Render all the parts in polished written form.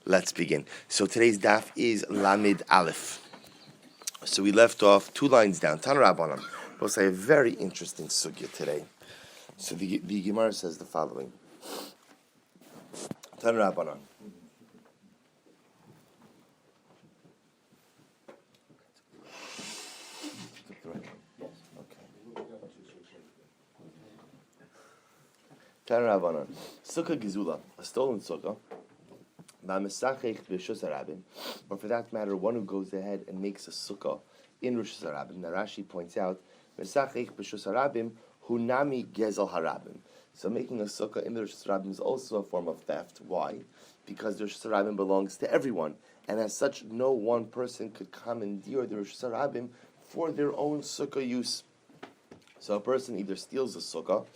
Let's begin. So today's daf is Lamid Aleph. So we left off 2 lines down. Tan Rabbanan. We'll say a very interesting sugya today. So the Gemara says the following. Tan Rabbanan. Tan Rabbanan. Sukkah Gizula, a stolen sukkah. Or for that matter, one who goes ahead and makes a sukkah in Rosh Hashanah. Now Rashi points out, hunami gezel harabim. So making a sukkah in the Rosh Hashanah is also a form of theft. Why? Because the Rosh Hashanah belongs to everyone, and as such, no one person could commandeer the Rosh Hashanah for their own sukkah use. So a person either steals a sukkah,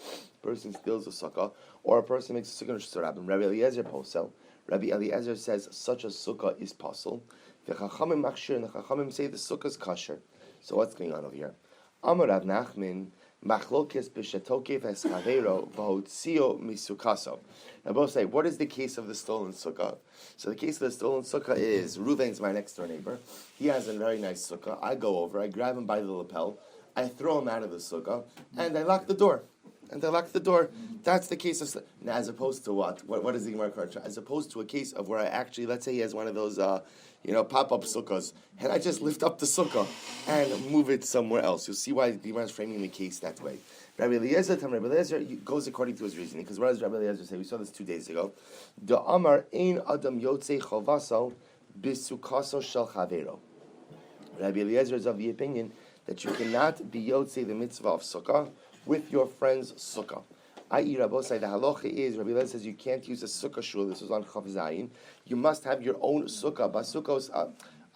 or a person makes a sukkah in Rosh Hashanah. Rabbi Eliezer posel. Rabbi Eliezer says such a sukkah is possible. The Chachamim machshir, and the Chachamim say the sukkah is kosher. So what's going on over here? Amar Rav Nachman machlokes b'shetokef eschavero v'hotzio misukaso. Now both say, what is the case of the stolen sukkah? So the case of the stolen sukkah is Reuven's my next door neighbor. He has a very nice sukkah. I go over, I grab him by the lapel, I throw him out of the sukkah, and I lock the door. That's the case of now, as opposed to what? What is the Gemara correct? As opposed to a case of where I actually, let's say he has one of those, pop-up sukkahs, and I just lift up the sukkah and move it somewhere else. You'll see why the Gemara is framing the case that way. Rabbi Eliezer goes according to his reasoning, because what does Rabbi Eliezer say? We saw this 2 days ago. The Amar ein adam yotzei chovaso bisukaso shel chavero. Rabbi Eliezer is of the opinion that you cannot be yotzei the mitzvah of sukkah with your friend's sukkah. I.e. Rabbosai, the halacha is, Rabbi Eliezer says you can't use a sukkah shul. This was on Chav Zayin. You must have your own sukkah. Basukos,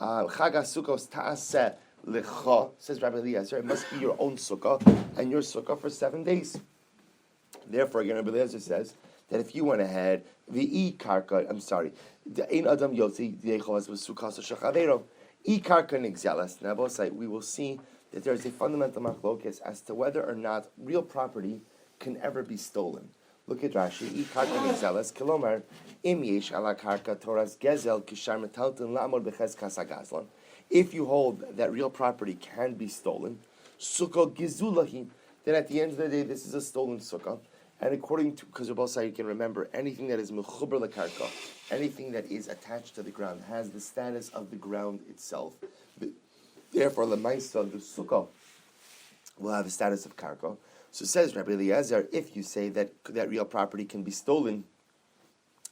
chaga sukkos ta'aseh lecha, says Rabbi Eliezer. It must be your own sukkah, and your sukkah for 7 days. Therefore, again, Rabbi Eliezer says that if you went ahead, the karka ein adam yotzi yechavas b'sukkah shachavero, karka nigzelas. Now, Rabbosai, we will see that there is a fundamental machlokes as to whether or not real property can ever be stolen. Look at Rashi. Kilomar im yesh ala karka toras gezel kishar metalton la'amod b'ches kasagazlan. If you hold that real property can be stolen, sukkah gizulahi, then at the end of the day, this is a stolen sukkah. And according to, because both sides you can remember, anything that is mechuber lekarka, anything that is attached to the ground, has the status of the ground itself. Therefore, Lemaisa, the sukkah, will have a status of karka. So says Rabbi Eliezer, if you say that real property can be stolen,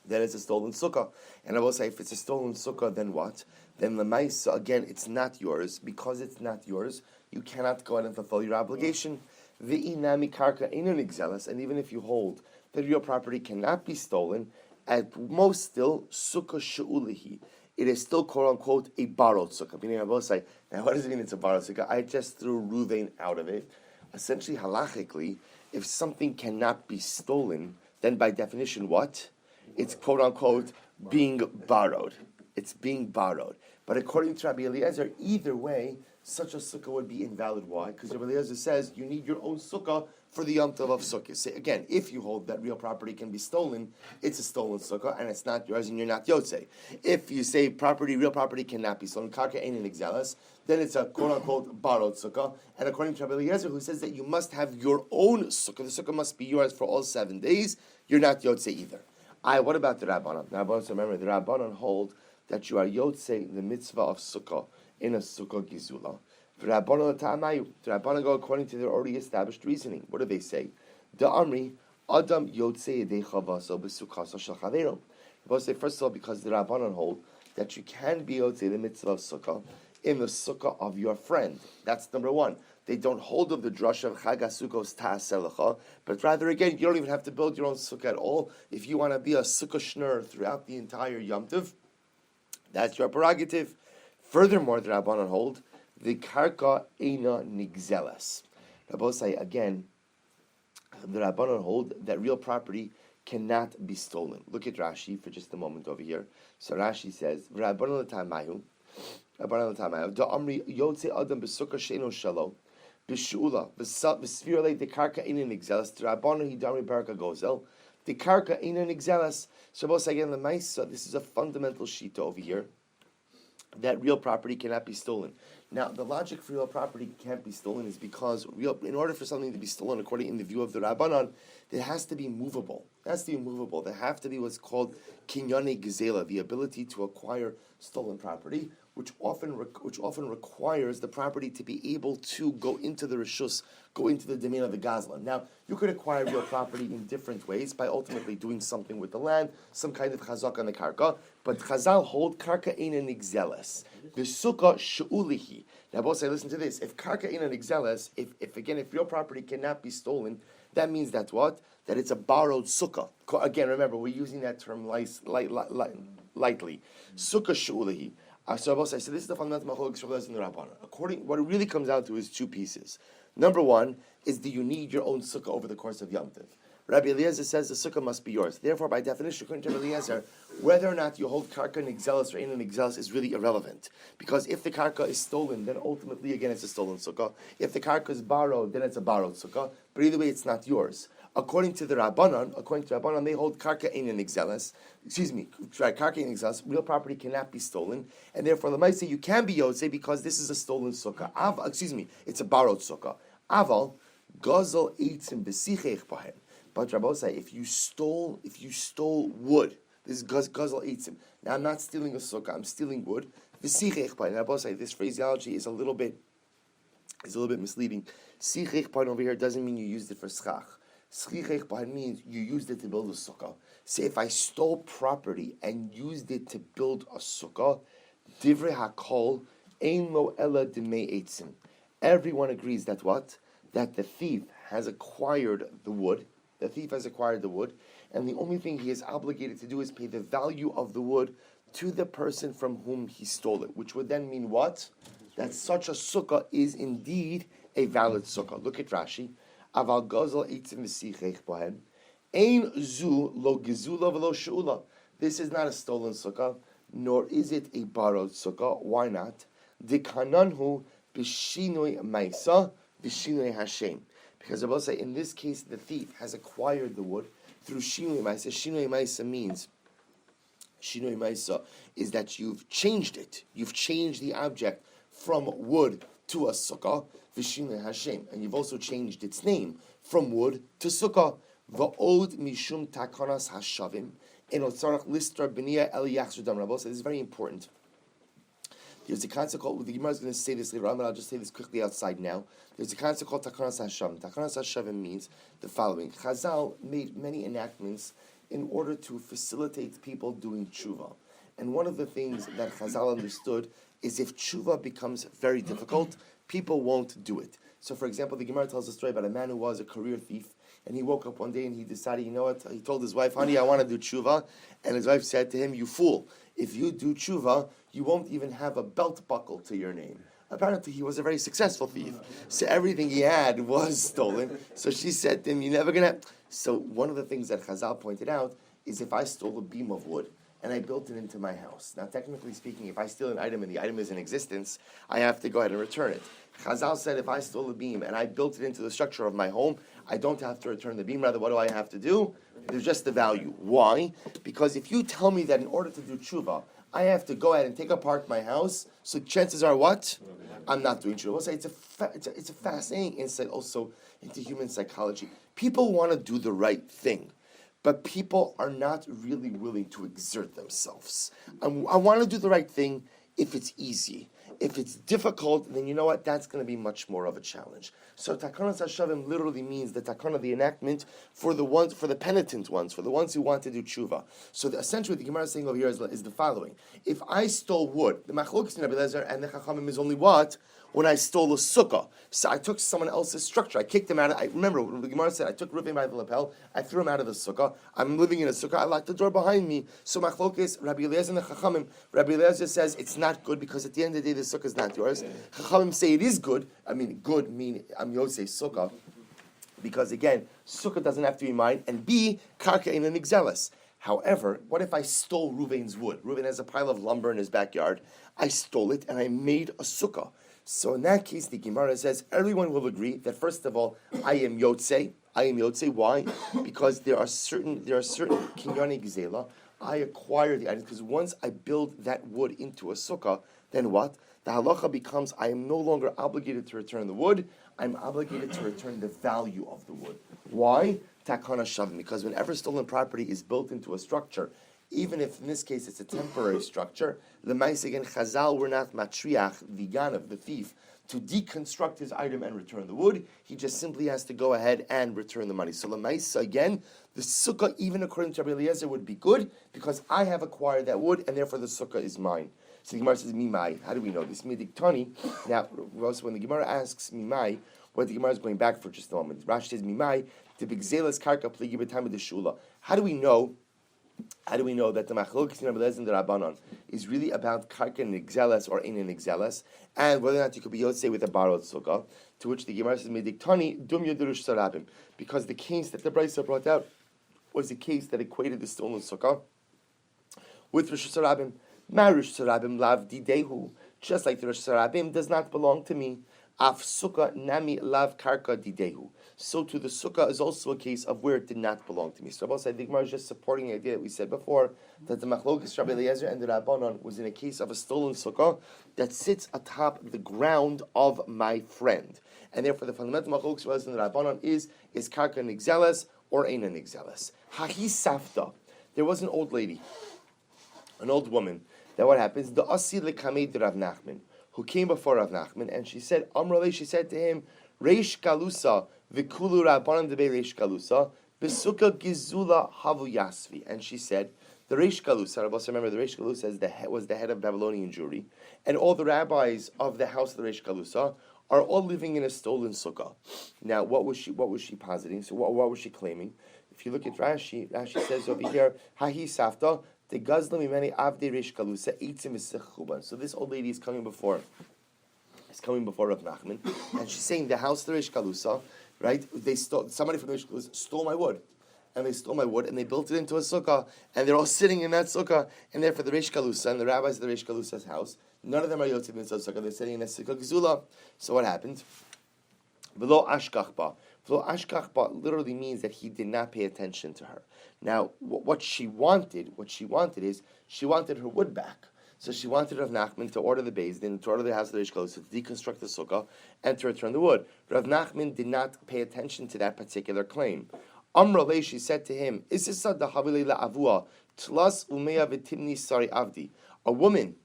then it's a stolen sukkah. And I will say, if it's a stolen sukkah, then what? Then Lemaisa, again, it's not yours. Because it's not yours, you cannot go out and fulfill your obligation. Ve'inami karka ainun exelis, and even if you hold that real property cannot be stolen, at most still, sukkah she'ulihi. It is still, quote-unquote, a borrowed sukkah. Meaning, I will say, now what does it mean it's a borrowed sukkah? I just threw Ruvain out of it. Essentially, halachically, if something cannot be stolen, then by definition, what? It's, quote-unquote, being borrowed. It's being borrowed. But according to Rabbi Eliezer, either way, such a sukkah would be invalid. Why? Because Rabbi Eliezer says you need your own sukkah for the Yom Tov of Sukkah. Say again, if you hold that real property can be stolen, it's a stolen sukkah and it's not yours and you're not yotzei. If you say real property cannot be stolen, karka ain't an exelis, then it's a quote-unquote borrowed sukkah. And according to Rabbi Eliezer, who says that you must have your own sukkah, the sukkah must be yours for all 7 days, you're not yotzei either. What about the Rabbanon? The Rabbanon, remember, the Rabbanon hold that you are yotzei the mitzvah of sukkah in a sukkah gizula. The Rabbanon go according to their already established reasoning. What do they say? The Amri Adam yotzei yedei chavaso b'sukkaso shel chavero. Both say first of all because the Rabbanon hold that you can be yotzei the mitzvah of sukkah in the sukkah of your friend. That's number one. They don't hold of the drush of chag sukkos ta'aseh lecha, but rather again you don't even have to build your own sukkah at all. If you want to be a sukkah shner throughout the entire Yom Tov, that's your prerogative. Furthermore, the Rabbanon hold the karka eina nigzelas. Rabosai, again, the Rabbanon hold that real property cannot be stolen. Look at Rashi for just a moment over here. So Rashi says, Rabbanon l'tamayu, da amri yotze adam b'sukkah she'eno shalo, b'shu'ula, v'svirle the karka eina nigzelas, the Rabbanon hidamri baraka gozel, The karka ain't an exelas. Shabbos again the Maisa. This is a fundamental shita over here, that real property cannot be stolen. Now, the logic for real property can't be stolen is because in order for something to be stolen, according in the view of the Rabbanan, it has to be movable. It has to be movable. There have to be what's called kinyane gezela, the ability to acquire stolen property, which often requires the property to be able to go into the rishus, go into the domain of the gazlan. Now, you could acquire real property in different ways by ultimately doing something with the land, some kind of chazak on the karka. But Chazal hold karka ein an exeles. The sukkah she'ulihi. Now, both say, listen to this. If karka ein an exeles, if real property cannot be stolen, that means that what? That it's a borrowed sukkah. Again, remember, we're using that term lightly. Sukkah she'ulihi. So this is the fundamental machlokes in the Rabbanan. What it really comes down to is two pieces. Number one is, do you need your own sukkah over the course of Yom Tov? Rabbi Eliezer says the sukkah must be yours. Therefore, by definition, according to Rabbi Eliezer, whether or not you hold karka and exelis or ain't an exelis is really irrelevant. Because if the karka is stolen, then ultimately, again, it's a stolen sukkah. If the karka is borrowed, then it's a borrowed sukkah. But either way, it's not yours. According to Rabbanan, they hold karka ain't an exelis. Karka ain't exelis. Real property cannot be stolen. And therefore, the Maisa, you can be yotze because this is a stolen sukkah. It's a borrowed sukkah. Aval, gazel eitzim b'sichech bahem. But Rabbosai, if you stole wood, this is gazel eitzim. Now I'm not stealing a sukkah, I'm stealing wood. V'sichech bahem. Rabbosai, this phraseology is a little bit misleading. Sichech bahem over here doesn't mean you used it for schach. Sichech bahem means you used it to build a sukkah. Say if I stole property and used it to build a sukkah, divrei hakol ein lo ela demei eitzim. Everyone agrees that what? That the thief has acquired the wood. The thief has acquired the wood, and the only thing he is obligated to do is pay the value of the wood to the person from whom he stole it, which would then mean what? That such a sukkah is indeed a valid sukkah. Look at Rashi. Aval gazel eitzim v'sichech bohem. Ein zu lo gezula v'lo she'ula. This is not a stolen sukkah, nor is it a borrowed sukkah. Why not? Dikananhu b'shinui ma'isa v'shinui Hashem. Because I will say, in this case, the thief has acquired the wood through shinui ma'isa. Shinui ma'isa means, shinui ma'isa is that you've changed it. You've changed the object from wood to a sukkah, v'shinui Hashem. And you've also changed its name from wood to sukkah. Va'od mishum takanas hashavim. En otzarach listar b'niyah el yachzur dam. Rabbi said, this is very important. There's a concept called, the Gemara is going to say this later on, but I'll just say this quickly outside now. There's a concept called Takanas HaShavim. Takanas HaShavim means the following. Chazal made many enactments in order to facilitate people doing tshuva. And one of the things that Chazal understood is if tshuva becomes very difficult, people won't do it. So for example, the Gemara tells a story about a man who was a career thief, and he woke up one day and he decided, you know what, he told his wife, honey, I want to do tshuva, and his wife said to him, you fool, if you do tshuva, you won't even have a belt buckle to your name. Apparently, he was a very successful thief. So everything he had was stolen. So she said to him, you're never going to... So one of the things that Chazal pointed out is if I stole a beam of wood and I built it into my house. Now, technically speaking, if I steal an item and the item is in existence, I have to go ahead and return it. Chazal said if I stole a beam and I built it into the structure of my home, I don't have to return the beam. Rather, what do I have to do? There's just the value. Why? Because if you tell me that in order to do tshuva, I have to go ahead and take apart my house, so chances are what? I'm not doing tshuva. So it's a fascinating insight also into human psychology. People want to do the right thing, but people are not really willing to exert themselves. I want to do the right thing if it's easy. If it's difficult, then you know what? That's going to be much more of a challenge. So Takanas HaShavim literally means the takana, the enactment for the penitent ones, for the ones who want to do tshuva. So essentially what the Gemara is saying over here is the following. If I stole wood, the machlokes in Rabbi Eliezer and the Chachamim is only what? When I stole a sukkah. So I took someone else's structure. I kicked him out. I remember the Gemara said I took Reuven by the lapel. I threw him out of the sukkah. I'm living in a sukkah. I locked the door behind me. So machlokes, Rabbi Eliezer and the Chachamim. Rabbi Eliezer says it's not good because at the end of the day the sukkah is not yours. Chachamim say it is good. I mean good mean I'm Yosei sukkah. Because again, sukkah doesn't have to be mine. And B, karka ain't an exelis. However, what if I stole Reuven's wood? Reuven has a pile of lumber in his backyard. I stole it and I made a sukkah. So in that case, the Gemara says everyone will agree that first of all, I am Yotzei. I am Yotzei. Why? Because there are certain Kinyani Gzela. I acquire the items because once I build that wood into a sukkah, then what? The halacha becomes I am no longer obligated to return the wood. I'm obligated to return the value of the wood. Why? Takana shavim. Because whenever stolen property is built into a structure, even if in this case it's a temporary structure, the mais again Chazal were not matriach the ganav, the thief, to deconstruct his item and return the wood. He just simply has to go ahead and return the money. So the mais again, the sukkah, even according to Rabbi Eliezer, would be good because I have acquired that wood and therefore the sukkah is mine. So the Gemara says mimai. How do we know this? Midiktani. Now, when the Gemara asks mimai, what the Gemara is going back for just a moment. Rashi says mimai to bigzelas karka pligi b'tama deshula. How do we know? How do we know that the machlokes in Rabbi Eliezer and the Rabbanon is really about karka and exelas or in an exelas, and whether or not you could be yotzei with a borrowed sukkah? To which the Gemara says midiktani dum yoderush sarabim, because the case that the Brisa brought out was a case that equated the stolen sukkah with Rosh Hashanah. Ma Rosh Hashanah lav didehu, just like the Rosh Hashanah does not belong to me. Af sukkah nami lav karka didehu. So to the sukkah is also a case of where it did not belong to me. So Rabbi said the Gemara is just supporting the idea that we said before that the machlokes Rabbi Eliezer and the Rabbanon was in a case of a stolen sukkah that sits atop the ground of my friend, and therefore the fundamental machlokes was in the Rabbanon is karka an exelas or ain't an exelas. Hahi safta. There was an old lady, an old woman. That what happens? The asi lekamed Rav Nachman, who came before Rav Nachman, and she said, Amrale, she said to him, Reish Galusa, Vikulu Rabbanan debe Reish Galusa, Besuka Gizula Havu Yasvi. And she said, the Reish Galusa, Rabbi, remember the Reish Galusa was the head of Babylonian Jewry, and all the rabbis of the house of the Reish Galusa are all living in a stolen sukkah. Now, what was she positing? So what was she claiming? If you look at Rashi says over here, Hahi Safta, the Gazla Mimeni Avde Reish Galusa, Eitzim V'Sech. So this old lady is coming before Rav Nachman, and she's saying the house of the Reish Galusa, right? Somebody from the Reish Galusa stole my wood. And they stole my wood, and they built it into a sukkah, and they're all sitting in that sukkah, and therefore the Reish Galusa and the rabbis of the Reish Galusa's house, none of them are yotzim in the sukkah, they're sitting in a sukkah gzula. So what happened? V'lo ashkachba. V'lo ashkachba literally means that he did not pay attention to her. Now, what she wanted is, she wanted her wood back. So she wanted Rav Nachman to order the Beis Din, to order the house of the Reish Galusa, to deconstruct the sukkah, and to return the wood. Rav Nachman did not pay attention to that particular claim. Amrale, she said to him, Isisa da havile la avua, tlas umeya v'timni sari avdi. A woman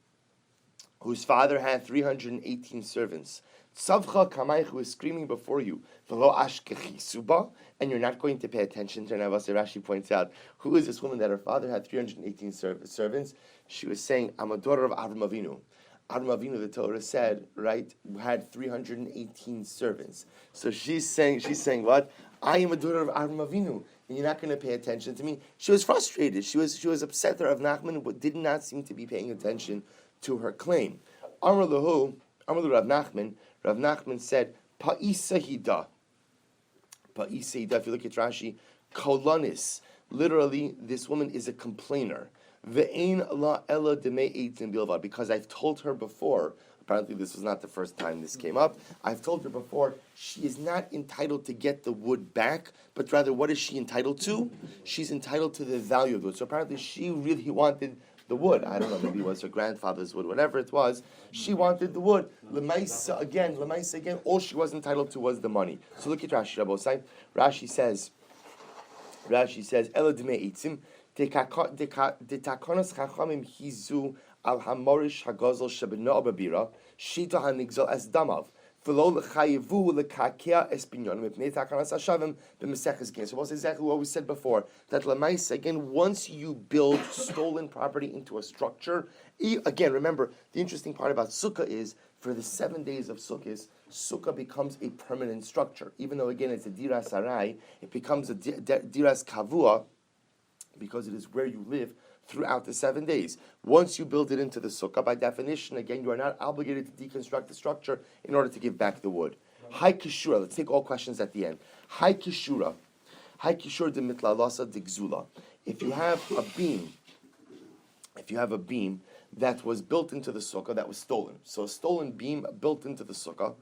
whose father had 318 servants. Tzavcha kamaych, who is screaming before you, v'lo ashkechi suba, and you're not going to pay attention to her. Rashi points out, who is this woman that her father had 318 servants? She was saying, I'm a daughter of Avram Avinu. Avram Avinu, the Torah said, right, had 318 servants. So she's saying what? I am a daughter of Avram Avinu, and you're not going to pay attention to me. She was frustrated. She was upset that Rav Nachman did not seem to be paying attention to her claim. Amar lahu Rav Nachman. Rav Nachman said, Pa'isa hida. Pa'isa hida. If you look at Rashi, kolanis. Literally, this woman is a complainer. Ve'ein la ela demei eitzim bilvad. Because I've told her before. Apparently, this was not the first time this came up. I've told her before, she is not entitled to get the wood back, but rather, what is she entitled to? She's entitled to the value of the wood. So apparently, she really wanted the wood. I don't know, maybe it was her grandfather's wood, whatever it was. She wanted the wood. Lemaisa again, all she was entitled to was the money. So look at Rashi, Rabbi Osai. Rashi says, Ela dmei eitzim, detakonos chachamim hizu al hamorish hagazol shebeno ababira, shita hanigzal es damav. So what's exactly what we said before, that Lamais, again, once you build stolen property into a structure, again, remember, the interesting part about Sukkah is, for the 7 days of Sukkah becomes a permanent structure. Even though, again, it's a diras arai, it becomes a diras kavua, because it is where you live throughout the 7 days. Once you build it into the sukkah, by definition, again, you are not obligated to deconstruct the structure in order to give back the wood. Hai kishura. Let's take all questions at the end. Hai kishura de mitlalasa de gzula. If you have a beam, that was built into the sukkah that was stolen. So a stolen beam built into the sukkah.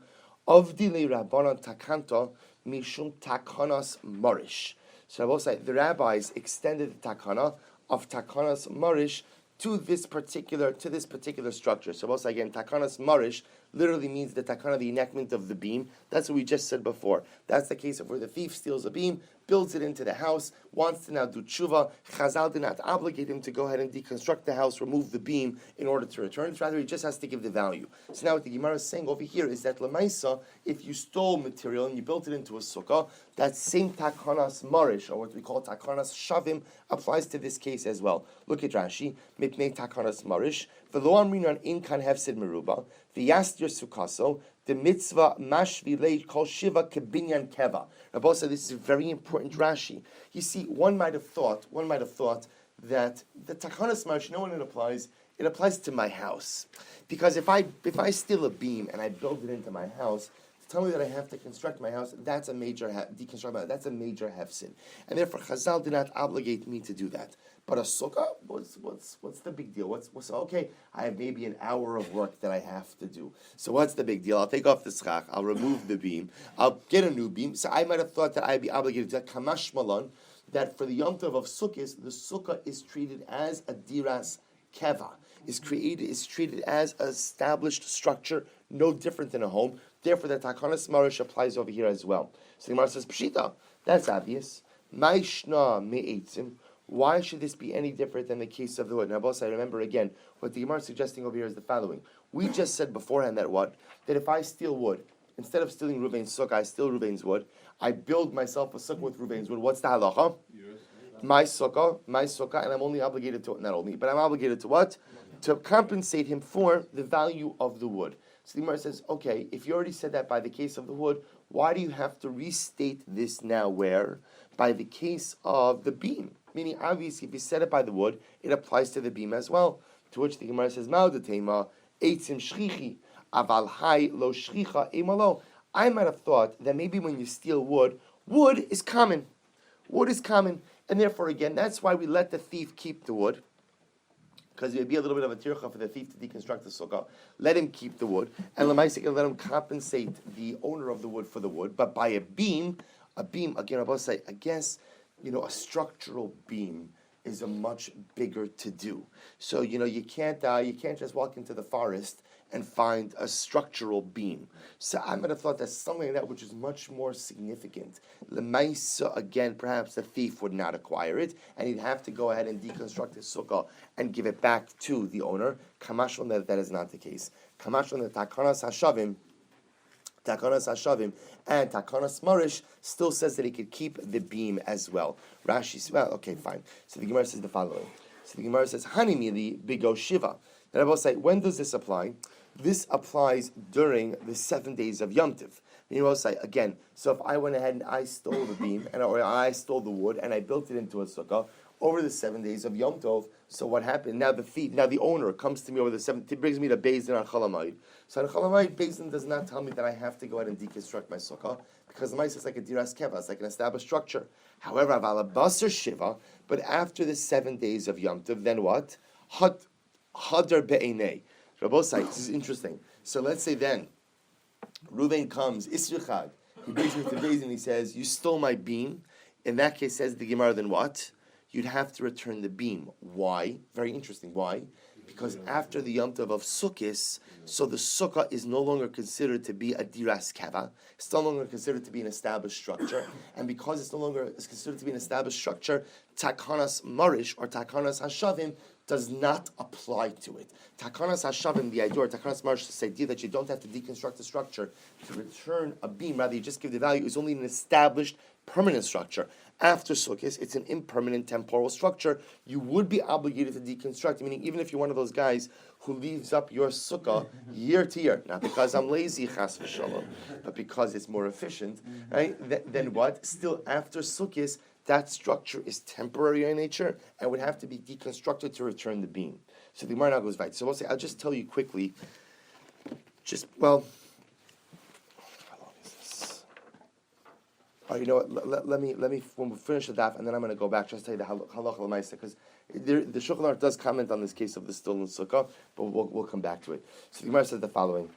Of Dile Rabbanan Takanta Mishum Takanas Marish. So I will say the rabbis extended the takana of Takanas Marish to this particular structure. So also again, Takanas Marish literally means the takana, the enactment of the beam. That's what we just said before. That's the case of where the thief steals a beam, builds it into the house, wants to now do tshuva. Chazal did not obligate him to go ahead and deconstruct the house, remove the beam in order to return it. Rather, he just has to give the value. So now what the Gemara is saying over here is that Lamaisa, if you stole material and you built it into a sukkah, that same takanas marish, or what we call takanas shavim, applies to this case as well. Look at Rashi, mipnei takanas marish, v'lo amrinan in kan hefsid meruba, v'yastir sukaso, the mitzvah mashvilei kol shiva kebinyan keva. Rabbi said this is a very important Rashi. You see, one might have thought that the takanas marish, no one it applies to my house. Because if I steal a beam and I build it into my house, tell me that I have to construct my house, that's a major that's a major hefsin. And therefore Chazal did not obligate me to do that. But a sukkah, what's the big deal? What's okay, I have maybe an hour of work that I have to do. So what's the big deal? I'll take off the schach, I'll remove the beam, I'll get a new beam. So I might have thought that I'd be obligated to kamash malon, that for the Yom Tov of Sukkot, the sukkah is treated as a diras keva, is treated as an established structure, no different than a home. Therefore, the takanas marish applies over here as well. So the Gemara says, Pshita, that's obvious. Maishna me'etzim. Why should this be any different than the case of the wood? Now, boss, I remember again, what the Gemara is suggesting over here is the following. We just said beforehand that what? That if I steal wood, instead of stealing Ruvain's sukkah, I steal Ruvain's wood, I build myself a sukkah with Ruvain's wood. What's the halacha? My sukkah, and I'm only obligated to, not only, but I'm obligated to what? To compensate him for the value of the wood. So the Gemara says, okay, if you already said that by the case of the wood, why do you have to restate this now where? By the case of the beam. Meaning, obviously, if you said it by the wood, it applies to the beam as well. To which the Gemara says, Ma'odatema, eitzim shchichi, aval hai lo shchicha emalo. I might have thought that maybe when you steal wood is common. Wood is common. And therefore, again, that's why we let the thief keep the wood. Because it would be a little bit of a tircha for the thief to deconstruct the sukkah. Let him keep the wood, and let him compensate the owner of the wood for the wood. But by a beam, again, I guess, a structural beam is a much bigger to do. So you can't just walk into the forest and find a structural beam. So I might have thought that something like that, which is much more significant. Lemaisa, again, perhaps the thief would not acquire it, and he'd have to go ahead and deconstruct his sukkah and give it back to the owner. Kamashon, that is not the case. Kamashon, the takanas hashavim and takanas marish still says that he could keep the beam as well. Rashi says, well, okay, fine. So the Gemara says the following. So the Gemara says, Hanimili bigo shiva. Then I will say, when does this apply? This applies during the 7 days of Yom Tov. And you will say, again, so if I went ahead and I stole the beam, or I stole the wood, and I built it into a sukkah, over the 7 days of Yom Tov, so what happened? Now the owner comes to me over the 7, brings me to Beis Din on Chalamayid. So on Chalamayid, Beis Din does not tell me that I have to go ahead and deconstruct my sukkah, because the mice is like a diras keva, it's like an established structure. However, aval basar shiva, but after the 7 days of Yom Tov, then what? Hadar be'enei. Rabosai, this is interesting. So let's say then, Reuven comes, Isrichad, he brings me to Beis Din and he says, you stole my beam. In that case, says the Gemara, then what? You'd have to return the beam. Why? Very interesting. Why? Because after the Yom Tov of Sukkot, so the sukkah is no longer considered to be a diras kava. It's no longer considered to be an established structure. And because it's no longer considered to be an established structure, takanas marish or takanas hashavim does not apply to it. Takanas hashavim, the idea, or takanas marish, this idea that you don't have to deconstruct the structure to return a beam, rather you just give the value, is only an established permanent structure. After Sukkot, it's an impermanent temporal structure. You would be obligated to deconstruct, meaning even if you're one of those guys who leaves up your sukkah year to year, not because I'm lazy, chas v'shalom, but because it's more efficient, right? Then what? Still, after Sukkot, that structure is temporary in nature and would have to be deconstructed to return the beam. So the Gemara now goes right. So I'll just tell you quickly, you know what? Let me when we finish the daf, and then I'm going to go back just to tell you the halacha l'maisa, because The Shulchan Aruch does comment on this case of the stolen sukkah, but we'll come back to it. So the Gemara says the following: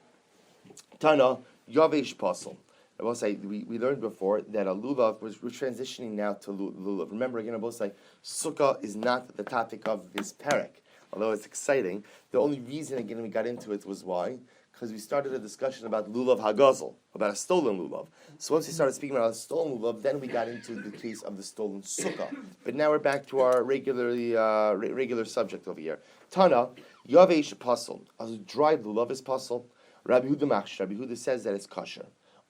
Tana Yavesh Pasel. I will say we learned before that a lulav we're transitioning now to lulav. Remember again, I will say sukkah is not the topic of this parak, although it's exciting. The only reason again we got into it was why. Because we started a discussion about lulav hagazel, about a stolen lulav. So once we started speaking about a stolen lulav, then we got into the case of the stolen sukkah. But now we're back to our regular subject over here. Tana, yavesh pasel, a dried lulav is pasel. Rabbi Huda machsh, Rabbi Huda says that it's kosher.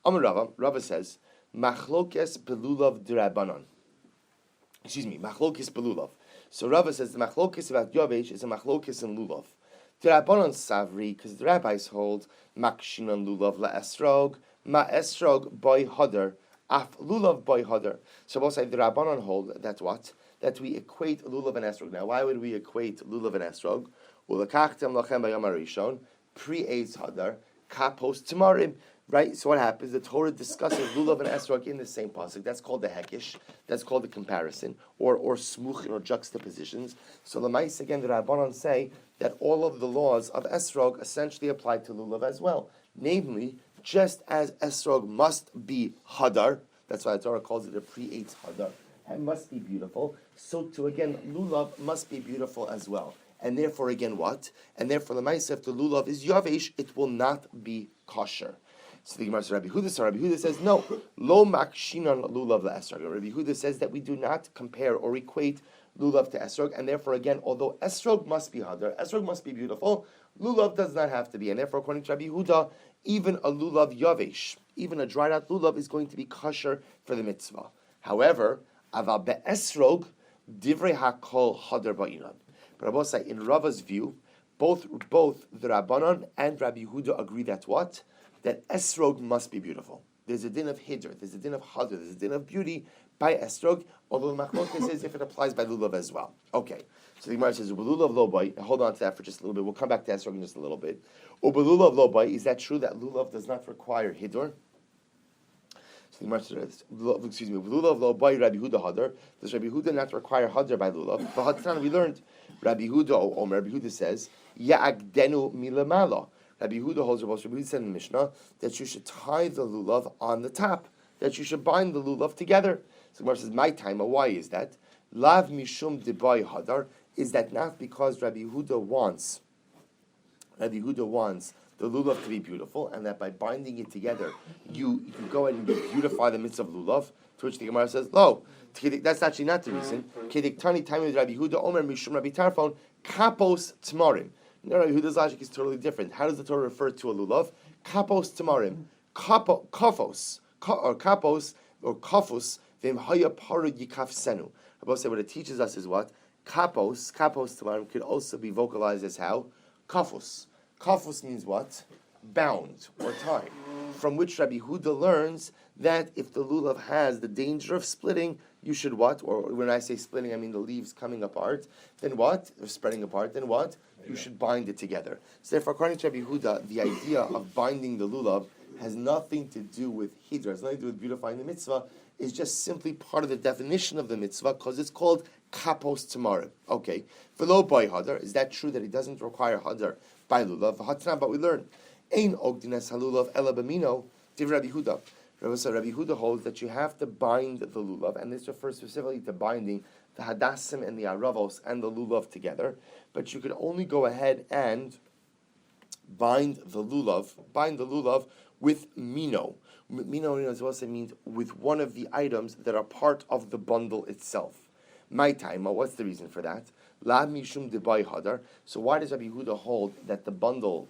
Amar Rava says, machlokes belulav d'Rabbanan. Machlokes belulav. So Rava says the machlokes about yavesh is a machlokes in lulav. The Rabbanon Savri, because the rabbis hold Makshinan Lulav La Esrog, Ma Esrog Boy Hodder, Af Lulav Boy Hodder. So both say the Rabbanon hold that what? That we equate Lulav and Esrog. Now, why would we equate Lulav and Esrog? Ulakachtem Lachem Bayam Arishon, Pre-Eitz Hodder, Kapos Tamarim. Right? So what happens? The Torah discusses Lulav and Esrog in the same pasuk. That's called the Hekish. That's called the comparison, or smuchin, or juxtapositions. So the Lamais, again, the Rabbanon say that all of the laws of Esrog essentially apply to Lulav as well. Namely, just as Esrog must be Hadar, that's why the Torah calls it a pre-Eitz Hadar, and must be beautiful, so too, again, Lulav must be beautiful as well. And therefore, again, what? And therefore, the Lamais, if the Lulav is Yavesh, it will not be kosher. So the Gemara says, Rabbi Huda says, no, lo makshinan lulav la esrog. Rabbi Huda says that we do not compare or equate lulav to esrog, and therefore, again, although esrog must be hadar, esrog must be beautiful, lulav does not have to be, and therefore, according to Rabbi Huda, even a lulav yavesh, even a dried out lulav is going to be kosher for the mitzvah. However, aval be'esrog divrei hakol hadar ba'inan. But I will say, in Rava's view, both the Rabbanon and Rabbi Huda agree that what? That esrog must be beautiful. There's a din of hidr, there's a din of hadr, there's a din of beauty by esrog, although the machlokas says if it applies by lulav as well. Okay, so the Gemara says, Ubelulav lo bay, hold on to that for just a little bit, we'll come back to esrog in just a little bit. Ubelulav lo bay, is that true that lulav does not require hidr? So the Gemara says, Ubelulav lo bay Rabbi Huda hadr, does Rabbi Huda not require hadr by lulav? But Hadran, we learned, Rabbi Huda says, Ya'agdenu milamala. Rabbi Huda holds, Rabbi Huda said in the Mishnah that you should tie the lulav on the top, that you should bind the lulav together. So the Gemara says, my time, why is that? Lav mishum debay hadar, is that not because Rabbi Huda wants the lulav to be beautiful, and that by binding it together, you can go ahead and beautify the mitzvah of lulav, to which the Gemara says, no, that's actually not the reason. Kedik tani time with Rabbi Huda, Omer mishum Rabbi Tarfon, kapos tmarim. No, Rabbi Huda's logic is totally different. How does the Torah refer to a lulav? Kapos tamarim, kapos, or kafus, v'im haya paru yikaf senu. Rabbi say what it teaches us is what? Kapos tamarim could also be vocalized as how? Kafus. Kafus means what? Bound or tied. From which Rabbi Huda learns that if the lulav has the danger of splitting, you should what? Or when I say splitting, I mean the leaves coming apart. Then what? Or spreading apart. Then what? You should bind it together. So therefore, according to Rabbi Huda, the idea of binding the lulav has nothing to do with hidra, has nothing to do with beautifying the mitzvah. It's just simply part of the definition of the mitzvah because it's called kapos tamarim. Okay. V'lo by hadar, is that true that it doesn't require hadar by lulav? But we learn, ein ogdines halulav ela b'mino div Rabbi Huda. Rabbi Huda holds that you have to bind the lulav, and this refers specifically to binding the hadassim and the aravos and the lulav together. But you could only go ahead and bind the lulav with mino. Mino also means with one of the items that are part of the bundle itself. My time, what's the reason for that? La mishum debay hadar. So why does Rabbi Huda hold that the bundle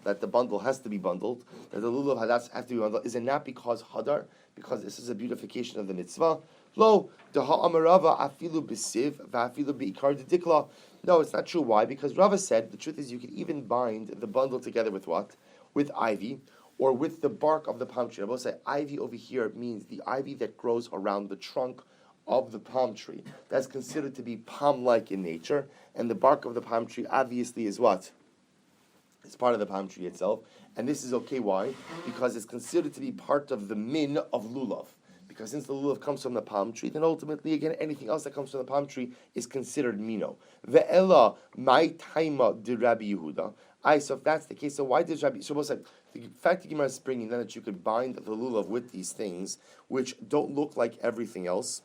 has to be bundled, that the lulav hadas has to be bundled? Is it not because hadar? Because this is a beautification of the mitzvah. Lo deha amarava afilu b'siv v'afilu b'ikar dedikla. No, it's not true. Why? Because Rava said the truth is you could even bind the bundle together with what? With ivy or with the bark of the palm tree. I will say ivy over here means the ivy that grows around the trunk of the palm tree. That's considered to be palm-like in nature, and the bark of the palm tree obviously is what? It's part of the palm tree itself, and this is okay. Why? Because it's considered to be part of the min of lulav. because since the lulav comes from the palm tree, then ultimately, again, anything else that comes from the palm tree is considered mino. Ve'ela my taima de Rabbi Yehuda. So if that's the case, so why does Rabbi? So the fact that Gemara is bringing then that you could bind the lulav with these things, which don't look like everything else,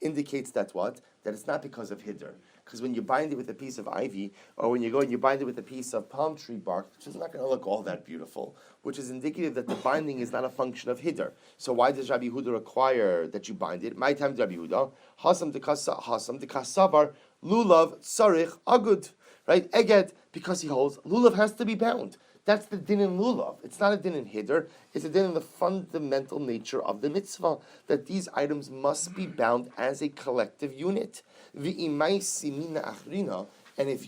indicates that what? That it's not because of hiddur. Because when you bind it with a piece of ivy, or when you go and you bind it with a piece of palm tree bark, which is not going to look all that beautiful, which is indicative that the binding is not a function of hiddur. So why does Rabbi Yehuda require that you bind it? My time, Rabbi Yehuda, hasam de kasavar, lulav tzarich agud. Right? Eged, because he holds, lulav has to be bound. That's the din in lulav. It's not a din in hiddur. It's a din in the fundamental nature of the mitzvah, that these items must be bound as a collective unit. And if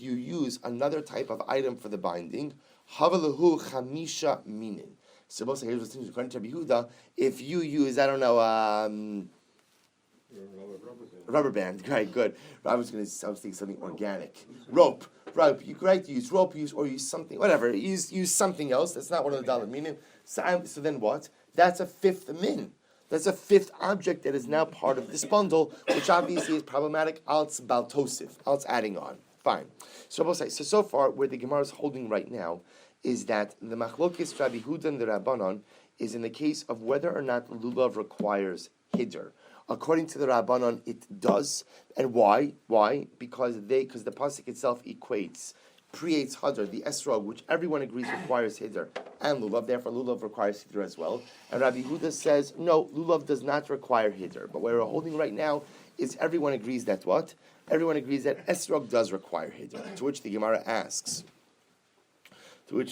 you use another type of item for the binding, havalahu chamisha minin. So here's what's according to Rabbi Yehuda, if you use, I don't know, rubber band, right? Good. I was thinking something organic. Rope. You could use rope, or use something, whatever. Use something else. That's not one of the dollar minim. So then what? That's a fifth min. That's a fifth object that is now part of this bundle, which obviously is problematic. Alts baltosif. Alts adding on. Fine. So far, where the Gemara is holding right now is that the machlokis Rabbi Yehuda and the Rabbanon is in the case of whether or not lulav requires hiddur. According to the Rabbanon, it does. And why? Why? Because the pasuk itself creates hadar, the esrog, which everyone agrees requires hiddur, and lulav. Therefore, lulav requires hiddur as well. And Rabbi Yehuda says, no, lulav does not require hiddur. But what we're holding right now is everyone agrees that what? Everyone agrees that esrog does require hiddur. To which the Gemara asks, ube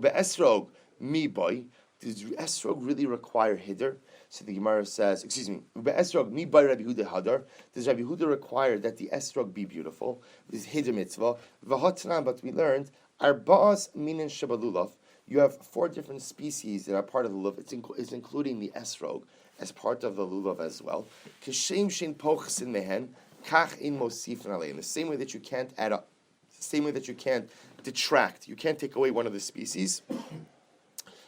esrog mi boy. Does esrog really require hiddur? So the Gemara says, ube esrog mi boy Rabbi Yehuda hadar. Does Rabbi Yehuda require that the esrog be beautiful? This is hiddur mitzvah. V'hotnan, but we learned arba'as minin shabalulav. You have 4 different species that are part of the lulav. It's including the esrog as part of the lulav as well. Kishem shein pochsin mehen kach in mosifin alei. In the same way that you can't add up, the same way that you can't detract, you can't take away one of the species,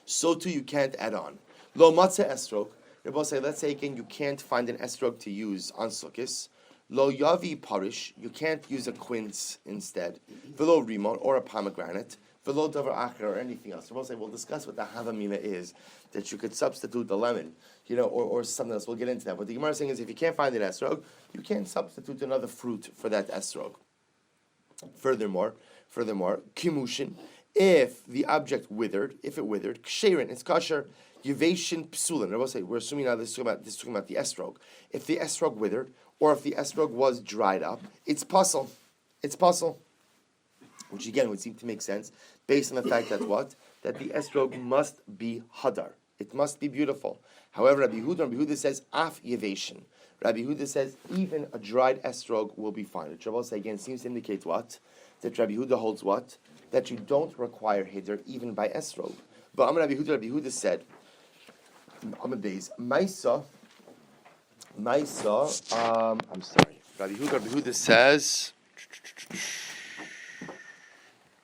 so too you can't add on. Lo matzeh esrog. Let's say again you can't find an esrog to use on sukkis. Lo yavi parish. You can't use a quince instead. Velo rimon, or a pomegranate. Velo davar acher, or anything else. We'll discuss what the havamina is, that you could substitute the lemon, or something else. We'll get into that. What the Gemara is saying is, if you can't find an esrog, you can't substitute another fruit for that esrog. Furthermore, kimushin. If the object withered, ksherin, it's kosher. Yuveshin psulin. We're assuming now this is talking about the esrog. If the esrog withered, or if the esrog was dried up, it's puzzle. Which again would seem to make sense based on the fact that what? That the esrog must be hadar. It must be beautiful. However, Rabbi Yehuda says af yeveshin. Rabbi Yehuda says even a dried esrog will be fine. Which again seems to indicate what? That Rabbi Yehuda holds what? That you don't require hiddur even by esrog. But Rabbi Yehuda said, I'm sorry. Rabbi Yehuda says,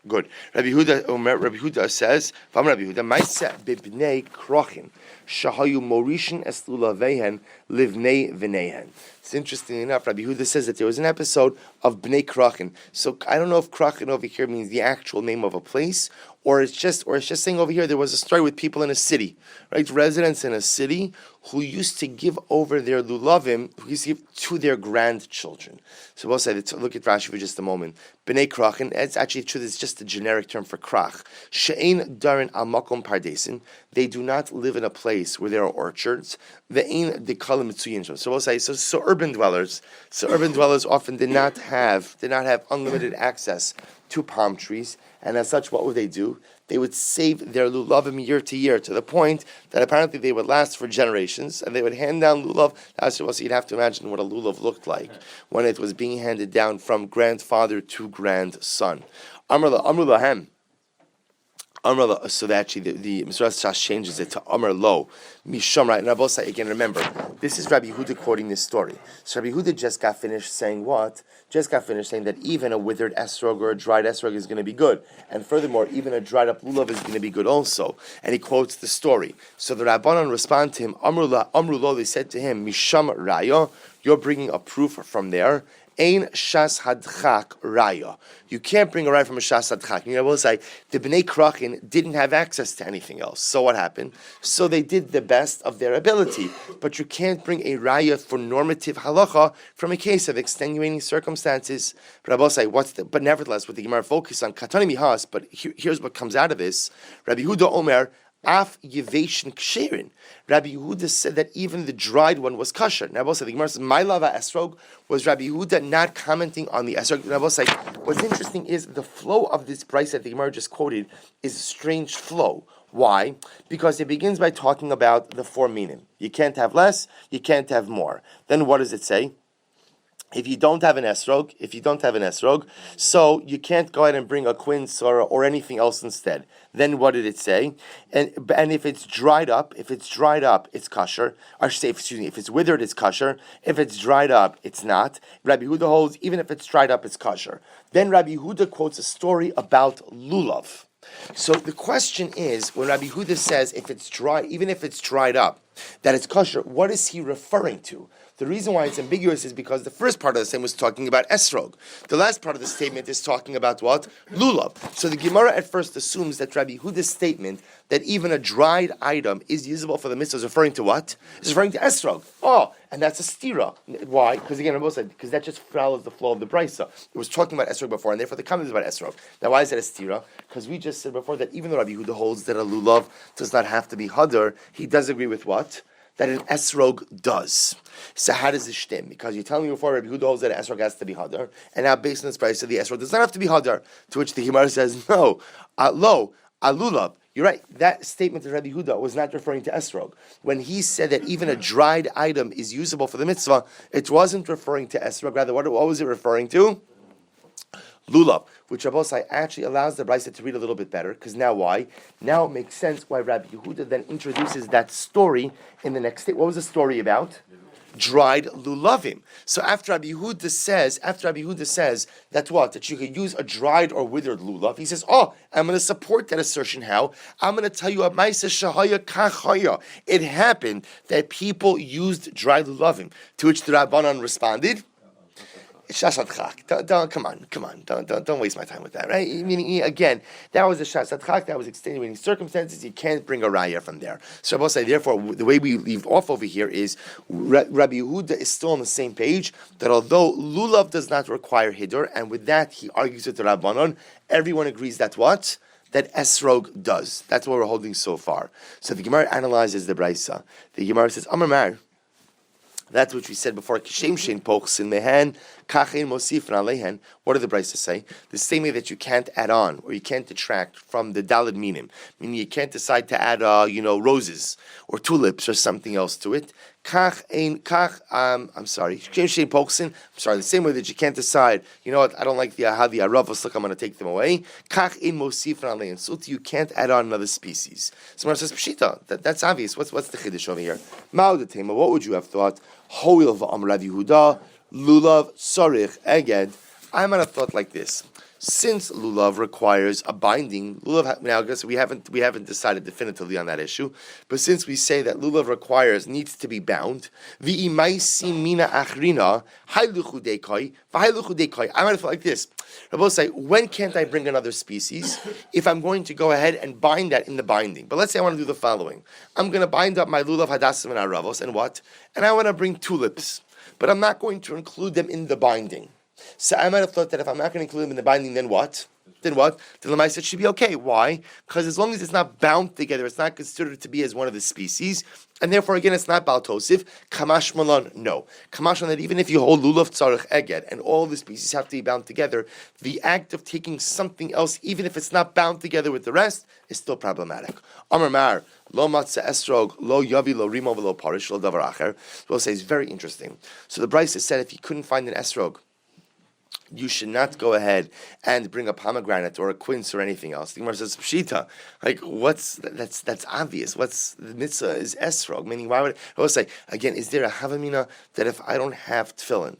good. Rabbi Yehuda says, Rabbi Yehuda, Maisa bibnei krochin, shahayu morishin es lulavehen livnei v'neihen. It's interesting enough. Rabbi Yehuda says that there was an episode of Bnei Krachin. So I don't know if Krachin over here means the actual name of a place, or it's just saying over here there was a story with people in a city, right? Residents in a city who used to give over their lulavim, who used to give to their grandchildren. So we'll say, look at Rashi for just a moment. Bnei Krachin, it's actually true. It's just a generic term for krach. She'ein darin al makom pardesin. They do not live in a place where there are orchards. Ve'ein dekalim mitzuyin. So we'll say, so urban dwellers often did not have unlimited access to palm trees, and as such, what would they do? They would save their lulavim year to year, to the point that apparently they would last for generations, and they would hand down lulav. So you'd have to imagine what a lulav looked like when it was being handed down from grandfather to grandson. Amr lahem. Amr, so that actually the Mesilas Shas changes it to Amr Lo Misham. Right, and Rabbi say again. Remember, this is Rabbi Yehuda quoting this story. So Rabbi Yehuda just got finished saying what? Just got finished saying that even a withered esrog or a dried esrog is going to be good, and furthermore, even a dried up lulav is going to be good also. And he quotes the story. So the Rabbanan respond to him. Amr Lo, they said to him, Misham Raya, you're bringing a proof from there. Ein shas hadchak raya. You can't bring a raya from a shas hadchak. You know, I will say the Bnei Krachin didn't have access to anything else. So what happened? So they did the best of their ability. But you can't bring a raya for normative halacha from a case of extenuating circumstances. But I will say, but nevertheless, with the Gemara focus on katani mihas. But here's what comes out of this: Rabbi Yehuda Omer. Af Yeveshin Ksherin. Rabbi Yehuda said that even the dried one was kosher. Now, the Gemara says, "My lava esrog," was Rabbi Yehuda not commenting on the esrog. Now, what's interesting is the flow of this price that the Gemara just quoted is a strange flow. Why? Because it begins by talking about the four minim. You can't have less, you can't have more. Then what does it say? If you don't have an esrog, so you can't go ahead and bring a quince or anything else instead. Then what did it say? And if it's dried up, it's kosher. Or say, if it's withered, it's kosher. If it's dried up, it's not. Rabbi Yehuda holds, even if it's dried up, it's kosher. Then Rabbi Yehuda quotes a story about lulav. So the question is, when Rabbi Yehuda says if it's dry, even if it's dried up, that it's kosher, what is he referring to? The reason why it's ambiguous is because the first part of the statement was talking about esrog. The last part of the statement is talking about what? Lulav. So the Gemara at first assumes that Rabbi Yehuda's statement that even a dried item is usable for the mitzvah is referring to what? It's referring to esrog. Oh, and that's a stira. Why? Because again, Rabbi said, because that just follows the flow of the brisa. It was talking about esrog before, and therefore the comment is about esrog. Now, why is that a stira? Because we just said before that even though Rabbi Yehuda holds that a lulav does not have to be hadar, he does agree with what? That an esrog does. So how does this stem? Because you're telling me before Rabbi Yehuda holds that an esrog has to be hadar, and now based on this price, so the esrog does not have to be hadar. To which the Gemara says, no, alulav. You're right. That statement of Rabbi Yehuda was not referring to esrog. When he said that even a dried item is usable for the mitzvah, it wasn't referring to esrog. Rather, what was it referring to? Lulav, which Rabbosai actually allows the Brisa to read a little bit better, because now why? Now it makes sense why Rabbi Yehuda then introduces that story in the next state. What was the story about? Dried lulavim. So after Rabbi Yehuda says that what? That you could use a dried or withered lulav, he says, I'm going to support that assertion. How? I'm going to tell you a Maisa Shahaya Kachaya. It happened that people used dried lulavim, to which the Rabbanan responded, come on, don't waste my time with that, right? Meaning, again, that was a shas adchak, that was extenuating circumstances. You can't bring a raya from there. So I will say, therefore, the way we leave off over here is Rabbi Yehuda is still on the same page, that although lulav does not require hidur, and with that he argues with the Rabbanon, everyone agrees that what? That esrog does. That's what we're holding so far. So the Gemara analyzes the brisa. The Gemara says, Amar Mar. That's what we said before. Kishem shein pochsin mehen, kachein mosifin alehen. What did the Brisa say? The same way that you can't add on or you can't detract from the dalid minim. Meaning you can't decide to add, roses or tulips or something else to it. The same way that you can't decide, you know what, I don't like how the aravos look, I'm going to take them away. So you can't add on another species. Someone says, Pshita, that's obvious. What's the chiddush over here? What would you have thought? Hoil v'am Rav Yehuda, lulav sarich eged. I might have thought like this. Since lulav requires a binding, now I guess we haven't decided definitively on that issue, but since we say that lulav needs to be bound, I might have thought like this. Rabbi say, when can't I bring another species if I'm going to go ahead and bind that in the binding? But let's say I want to do the following. I'm going to bind up my lulav hadassim and aravos, and what? And I want to bring tulips, but I'm not going to include them in the binding. So I might have thought that if I'm not going to include them in the binding, then what? Then the Lamai should be okay. Why? Because as long as it's not bound together, it's not considered to be as one of the species, and therefore, again, it's not Baal Tosif. Kamash Malon, no. Kamash Malon, that even if you hold Lulav Tzarech Eged, and all the species have to be bound together, the act of taking something else, even if it's not bound together with the rest, is still problematic. Amar Mar, Lo Matzah Esrog, Lo Yavi, Lo Rimo, Lo Parish, Lo Davar Acher. We'll say it's very interesting. So the Bryce said if you couldn't find an Esrog, you should not go ahead and bring a pomegranate or a quince or anything else. The Gemara says pshita. Like, that's obvious. What's the mitzvah is esrog, meaning why would I will say again? Is there a havamina that if I don't have tefillin,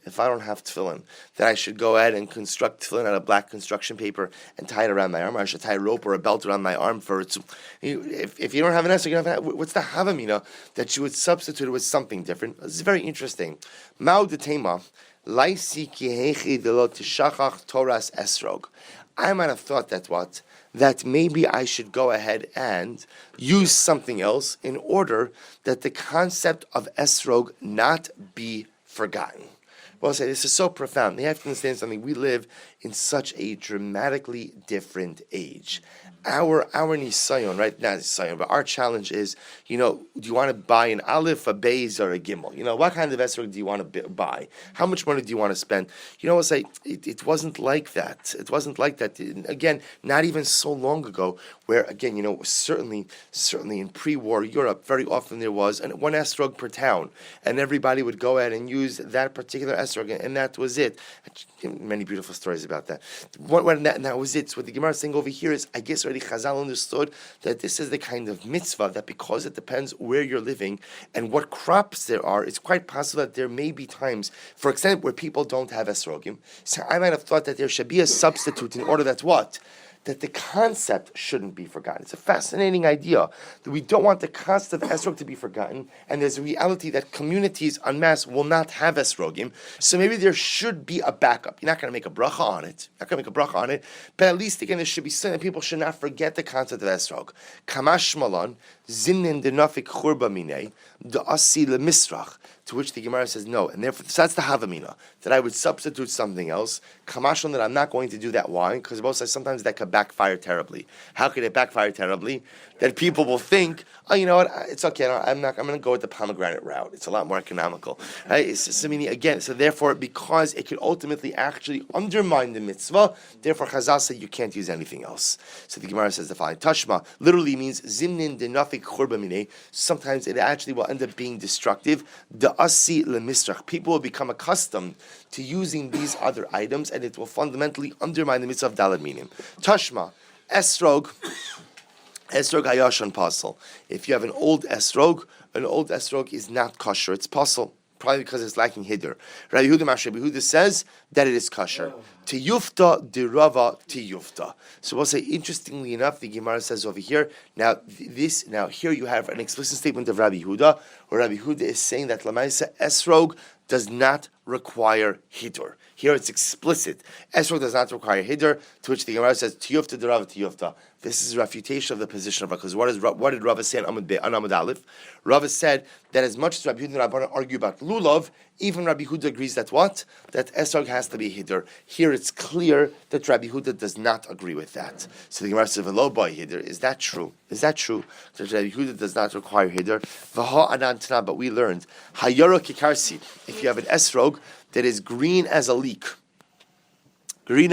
that I should go ahead and construct tefillin out of black construction paper and tie it around my arm, or I should tie a rope or a belt around my arm for it? If you don't have an esrog, you don't have what's the havamina that you would substitute it with something different? This is very interesting. Mao de tema. I might have thought that maybe I should go ahead and use something else in order that the concept of esrog not be forgotten. Well, I'll say this is so profound. You have to understand something. We live in such a dramatically different age. Our nisayon, right? Not nisayon, but our challenge is, do you want to buy an aleph, a beis, or a gimel? What kind of esrog do you want to buy? How much money do you want to spend? I'll say it wasn't like that. It wasn't like that. Again, not even so long ago, where again, certainly in pre-war Europe, very often there was one esrog per town, and everybody would go ahead and use that particular esrog, and that was it. Many beautiful stories about that. That was it. So what the Gemara is saying over here is, I guess already Chazal understood that this is the kind of mitzvah that because it depends where you're living and what crops there are, it's quite possible that there may be times, for example, where people don't have esrogim. So I might have thought that there should be a substitute in order that the concept shouldn't be forgotten. It's a fascinating idea that we don't want the concept of esrog to be forgotten, and there's a reality that communities en masse will not have esrogim, so maybe there should be a backup. You're not going to make a bracha on it, but at least again there should be something that people should not forget the concept of esrog. Kamash malan, zinin denafik churba minei, da'asi lemisrach, to which the Gemara says no, and therefore so that's the havamina, that I would substitute something else. Kamashon, that I'm not going to do that. Why? Because both says sometimes that could backfire terribly. How could it backfire terribly? That people will think, oh, you know what, it's okay, I'm going to go with the pomegranate route. It's a lot more economical. Right? It's just, again, so therefore, because it could ultimately actually undermine the mitzvah, therefore Chazal said you can't use anything else. So the Gemara says the following, Tashma literally means zimnin denafik churba minei. Sometimes it actually will end up being destructive. Da'asi lemisrach. People will become accustomed to using these other items, and it will fundamentally undermine the mitzvah of daled minim. Tashma, esrog hayashan pasal. If you have an old esrog is not kosher. It's pasal, probably because it's lacking hiddur. Rabbi Yehuda says that it is kosher. Tiyufta dirava tiyufta. So we'll say, interestingly enough, the Gemara says over here. Now here you have an explicit statement of Rabbi Yehuda, where Rabbi Yehuda is saying that lamaisa esrog does not require hiddur. Here it's explicit. Esrog does not require hiddur, to which the Gemara says, tiyufta dirava tiyufta. This is a refutation of the position of Rava, because what did Rava say on Amud Aleph? Rava said that as much as Rabbi Yehuda and Rabbanan argue about lulav, even Rabbi Yehuda agrees that what? That esrog has to be hiddur. Here it's clear that Rabbi Yehuda does not agree with that. So the Gemara says, "V'lo by hiddur." Is that true? That Rabbi Yehuda does not require hiddur? V'ha anan tana. But we learned hayara kikarsi. If you have an esrog that is green as a leek. We'll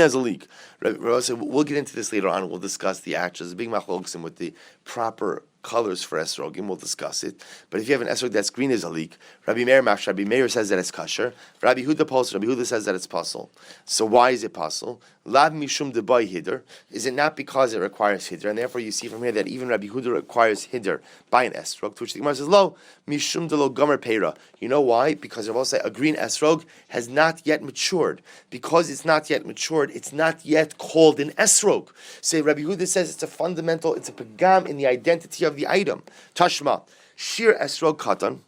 get into this later on. We'll discuss the actions, the big machloksim with the proper colors for esrogim. We'll discuss it. But if you have an esrog that's green as a leek, Rabbi Meir says that it's kosher. Rabbi Yehuda says that it's pasul. So why is it pasul? Lav mishum debay hiddur. Is it not because it requires hiddur? And therefore you see from here that even Rabbi Yehuda requires hiddur by an esrog, to which the Gemara says, lo, mishum de lo gomer peira. You know why? Because I will say a green esrog has not yet matured. Because it's not yet matured, it's not yet called an esrog. So Rabbi Yehuda says it's a pagam in the identity of the item. Tashma, shir esrog katan.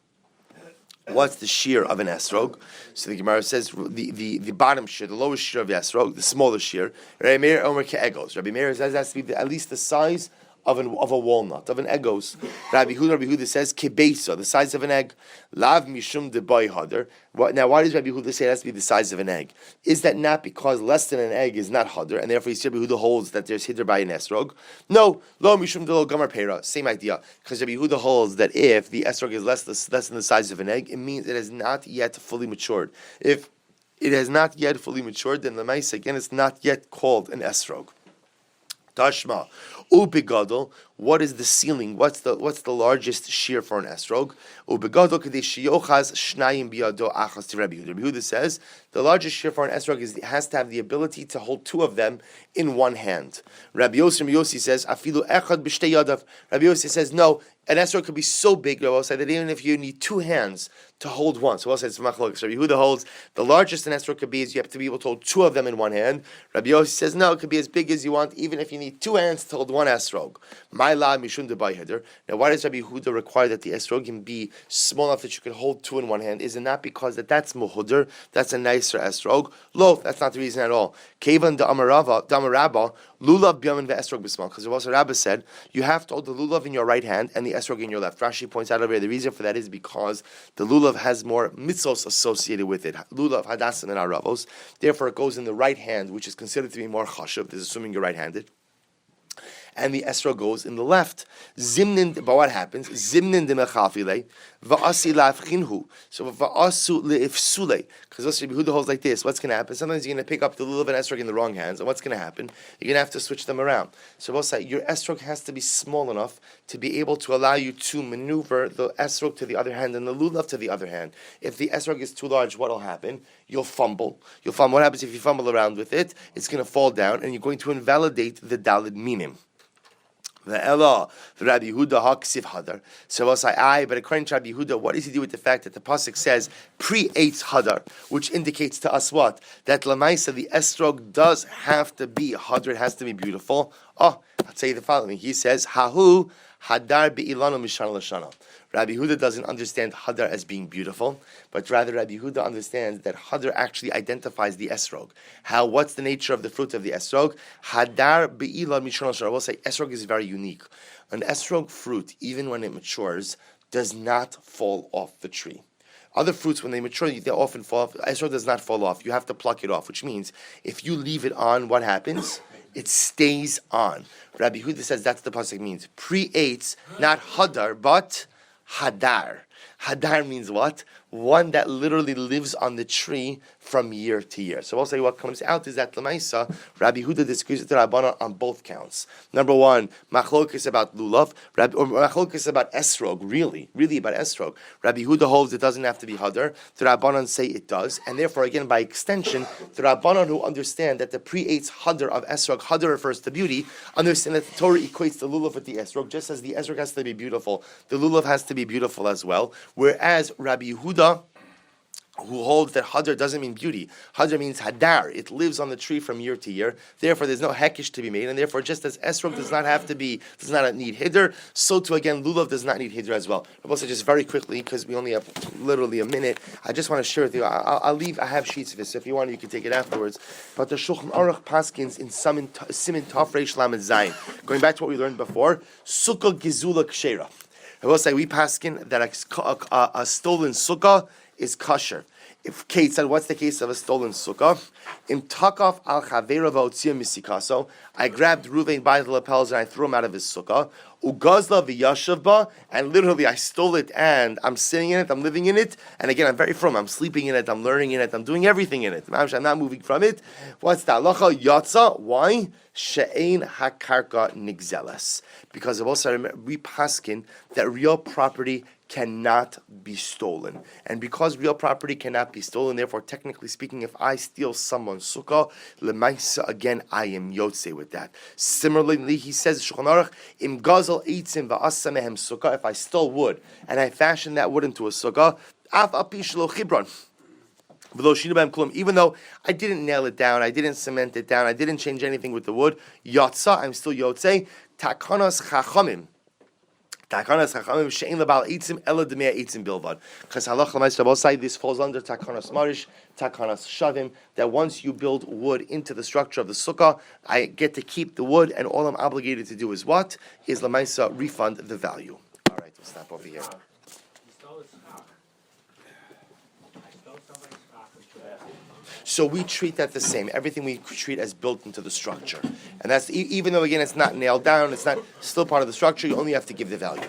What's the shear of an esrog? So the Gemara says the bottom shear, the lowest shear of the esrog, the smallest shear. Rabbi Meir Omer ke'egos. Rabbi Meir says it has to be at least the size of a walnut, of an egos. Rabbi Yehuda says kibesa, the size of an egg. Lav mishum debay hadar. Now, why does Rabbi Yehuda say it has to be the size of an egg? Is that not because less than an egg is not hadar, and therefore Rabbi Yehuda holds that there's hiddur by an esrog? No, lo mishum de lo gomer pera. Same idea, because Rabbi Yehuda holds that if the esrog is less than the size of an egg, it means it has not yet fully matured. If it has not yet fully matured, then the maisa again it's not yet called an esrog. Tashma, ubegadol. What is the ceiling? What's the largest shear for an esrog? Ubegadol kadesh yochaz shnayim biyado achas to Rabbi Yehuda. Rabbi Yehuda says the largest shear for an esrog has to have the ability to hold two of them in one hand. Rabbi Yossi says afilu echad b'shtei yadav. Rabbi Yossi says no. An esrog could be so big, Rabbi said, that even if you need two hands to hold one. So we'll say it's machlokes. Rabbi Yehuda holds the largest an esrog could be is you have to be able to hold two of them in one hand. Rabbi Yossi says no, it could be as big as you want, even if you need two hands to hold one esrog. My la mishun debai heder. Now, why does Rabbi Yehuda require that the esrogim be small enough that you can hold two in one hand? Is it not because that's muhuder, that's a nicer esrog? Lo, that's not the reason at all. Kevan da amarava, lulav b'yamin ve'esrog b'smal. Because the Rabbi said you have to hold the lulav in your right hand and the esrog in your left. Rashi points out over here the reason for that is because the lulav has more mitzvos associated with it. Lulav hadassim and aravos. Therefore, it goes in the right hand, which is considered to be more chashuv. This is assuming you're right-handed. And the esrog goes in the left. Zimnin, but what happens? Zimnin de mechafile, va'asi la'afchinhu. So va'asu le'ifsule. Because Rabbi Yehuda holds like this. What's going to happen? Sometimes you're going to pick up the lulav and esrog in the wrong hands. And what's going to happen? You're going to have to switch them around. So we'll say your esrog has to be small enough to be able to allow you to maneuver the esrog to the other hand and the lulav to the other hand. If the esrog is too large, what will happen? You'll fumble. What happens if you fumble around with it? It's going to fall down and you're going to invalidate the dalid minim. The Ella, Rabbi Yehuda haksiv hadar. So I'll say, but according to Rabbi Yehuda, what does he do with the fact that the pasuk says pre-8 hadar, which indicates to us what? That lamaisa, the esrog does have to be hadar, it has to be beautiful. I'll tell you the following. He says, Hahu hadar be'ilanu mishana l'shana. Rabbi Yehuda doesn't understand hadar as being beautiful, but rather Rabbi Yehuda understands that hadar actually identifies the esrog. What's the nature of the fruit of the esrog? Hadar be'ilan mishon l'shana. I will say esrog is very unique. An esrog fruit, even when it matures, does not fall off the tree. Other fruits, when they mature, they often fall off. Esrog does not fall off. You have to pluck it off, which means if you leave it on, what happens? It stays on. Rabbi Yehuda says that's the pasuk means. Pre-8, not hadar, but hadar. Hadar means what? One that literally lives on the tree from year to year. So we'll say what comes out is that Lamaisa, Rabbi Yehuda disagrees with the Rabbanan on both counts. Number one, machlokes about lulav, or machlokes about esrog, really about esrog. Rabbi Yehuda holds it doesn't have to be hadar. The Rabbanan say it does, and therefore, again, by extension, the Rabbanan who understand that the pre-8 hadar of esrog, hadar refers to beauty, understand that the Torah equates the lulav with the esrog, just as the esrog has to be beautiful, the lulav has to be beautiful as well. Whereas Rabbi Yehuda, who holds that hadar doesn't mean beauty. Hadar means hadar. It lives on the tree from year to year. Therefore, there's no hekish to be made. And therefore, just as esrog does not need hidr, so too again, lulav does not need hidr as well. But also, just very quickly, because we only have literally a minute, I just want to share with you. I have sheets of this. So if you want, you can take it afterwards. But the Shulchan Aruch paskins in Simin Tov Reish Lamed Zayin. Going back to what we learned before, Sukkah Gizula Kshera. I will say we paskin that a stolen sukkah is kosher. If Kate said, what's the case of a stolen sukkah? Im takaf al chavera v'otzia misikaso. I grabbed Ruvain by the lapels and I threw him out of his sukkah. Ugazla v'yashavba, and literally I stole it and I'm sitting in it, I'm living in it, and again I'm very firm. I'm sleeping in it, I'm learning in it, I'm doing everything in it. I'm not moving from it. What's the halacha? Yatza. Why? She'ein hakarka nigzelas. Because also we paskin that real property cannot be stolen. And because real property cannot be stolen, therefore, technically speaking, if I steal someone's sukkah, lemaisa, again, I am yotze with that. Similarly, he says, Shulchan Aruch, im gazel eitzim va'asa mehem sukkah, if I stole wood and I fashioned that wood into a sukkah, af api shelo chibron. Even though I didn't nail it down, I didn't cement it down, I didn't change anything with the wood, yotza, I'm still yotze. Takanas chachamim. Takanas chachamim she'en lebal eitzim ela demei eitzim bilvad. Because halacha l'maaseh both sides, this falls under takanas marish, takanas shavim. That once you build wood into the structure of the sukkah, I get to keep the wood, and all I'm obligated to do is what? Is l'maaseh refund the value. All right, we'll stop over here. So we treat that the same. Everything we treat as built into the structure. And that's, even though, again, it's not nailed down, it's not still part of the structure, you only have to give the value.